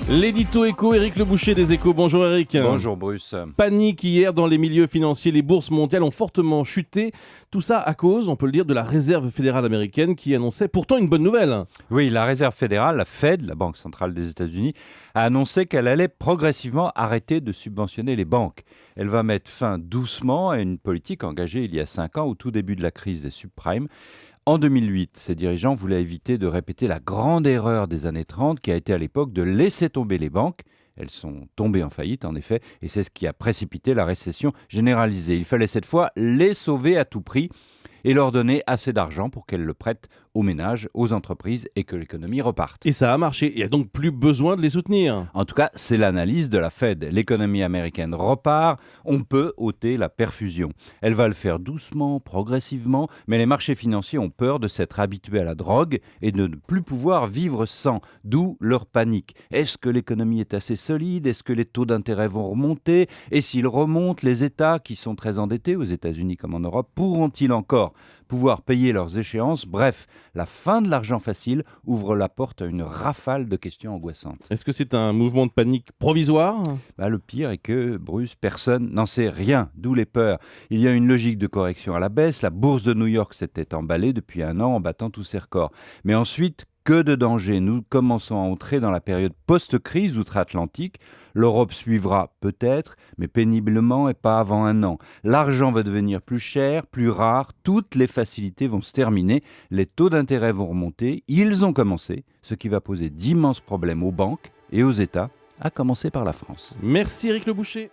L'édito éco, Éric Le Boucher des Échos. Bonjour Éric. Bonjour Bruce. Panique hier dans les milieux financiers, les bourses mondiales ont fortement chuté. Tout ça à cause, on peut le dire, de la Réserve fédérale américaine qui annonçait pourtant une bonne nouvelle. Oui, la Réserve fédérale, la Fed, la Banque centrale des États-Unis, a annoncé qu'elle allait progressivement arrêter de subventionner les banques. Elle va mettre fin doucement à une politique engagée il y a 5 ans, au tout début de la crise des subprimes. En 2008, ses dirigeants voulaient éviter de répéter la grande erreur des années 30 qui a été à l'époque de laisser tomber les banques. Elles sont tombées en faillite, en effet, et c'est ce qui a précipité la récession généralisée. Il fallait cette fois les sauver à tout prix et leur donner assez d'argent pour qu'elles le prêtent aux ménages, aux entreprises et que l'économie reparte. Et ça a marché. Il n'y a donc plus besoin de les soutenir. En tout cas, c'est l'analyse de la Fed. L'économie américaine repart, on peut ôter la perfusion. Elle va le faire doucement, progressivement, mais les marchés financiers ont peur de s'être habitués à la drogue et de ne plus pouvoir vivre sans, d'où leur panique. Est-ce que l'économie est assez solide? Est-ce que les taux d'intérêt vont remonter? Et s'ils remontent, les États, qui sont très endettés, aux États-Unis comme en Europe, pourront-ils encore pouvoir payer leurs échéances? Bref, la fin de l'argent facile ouvre la porte à une rafale de questions angoissantes. Est-ce que c'est un mouvement de panique provisoire? Le pire est que, Bruce, personne n'en sait rien, d'où les peurs. Il y a une logique de correction à la baisse. La bourse de New York s'était emballée depuis 1 an en battant tous ses records. Mais ensuite, que de danger. Nous commençons à entrer dans la période post-crise outre-Atlantique. L'Europe suivra peut-être, mais péniblement et pas avant 1 an. L'argent va devenir plus cher, plus rare. Toutes les facilités vont se terminer. Les taux d'intérêt vont remonter. Ils ont commencé, ce qui va poser d'immenses problèmes aux banques et aux États, à commencer par la France. Merci Éric Le Boucher.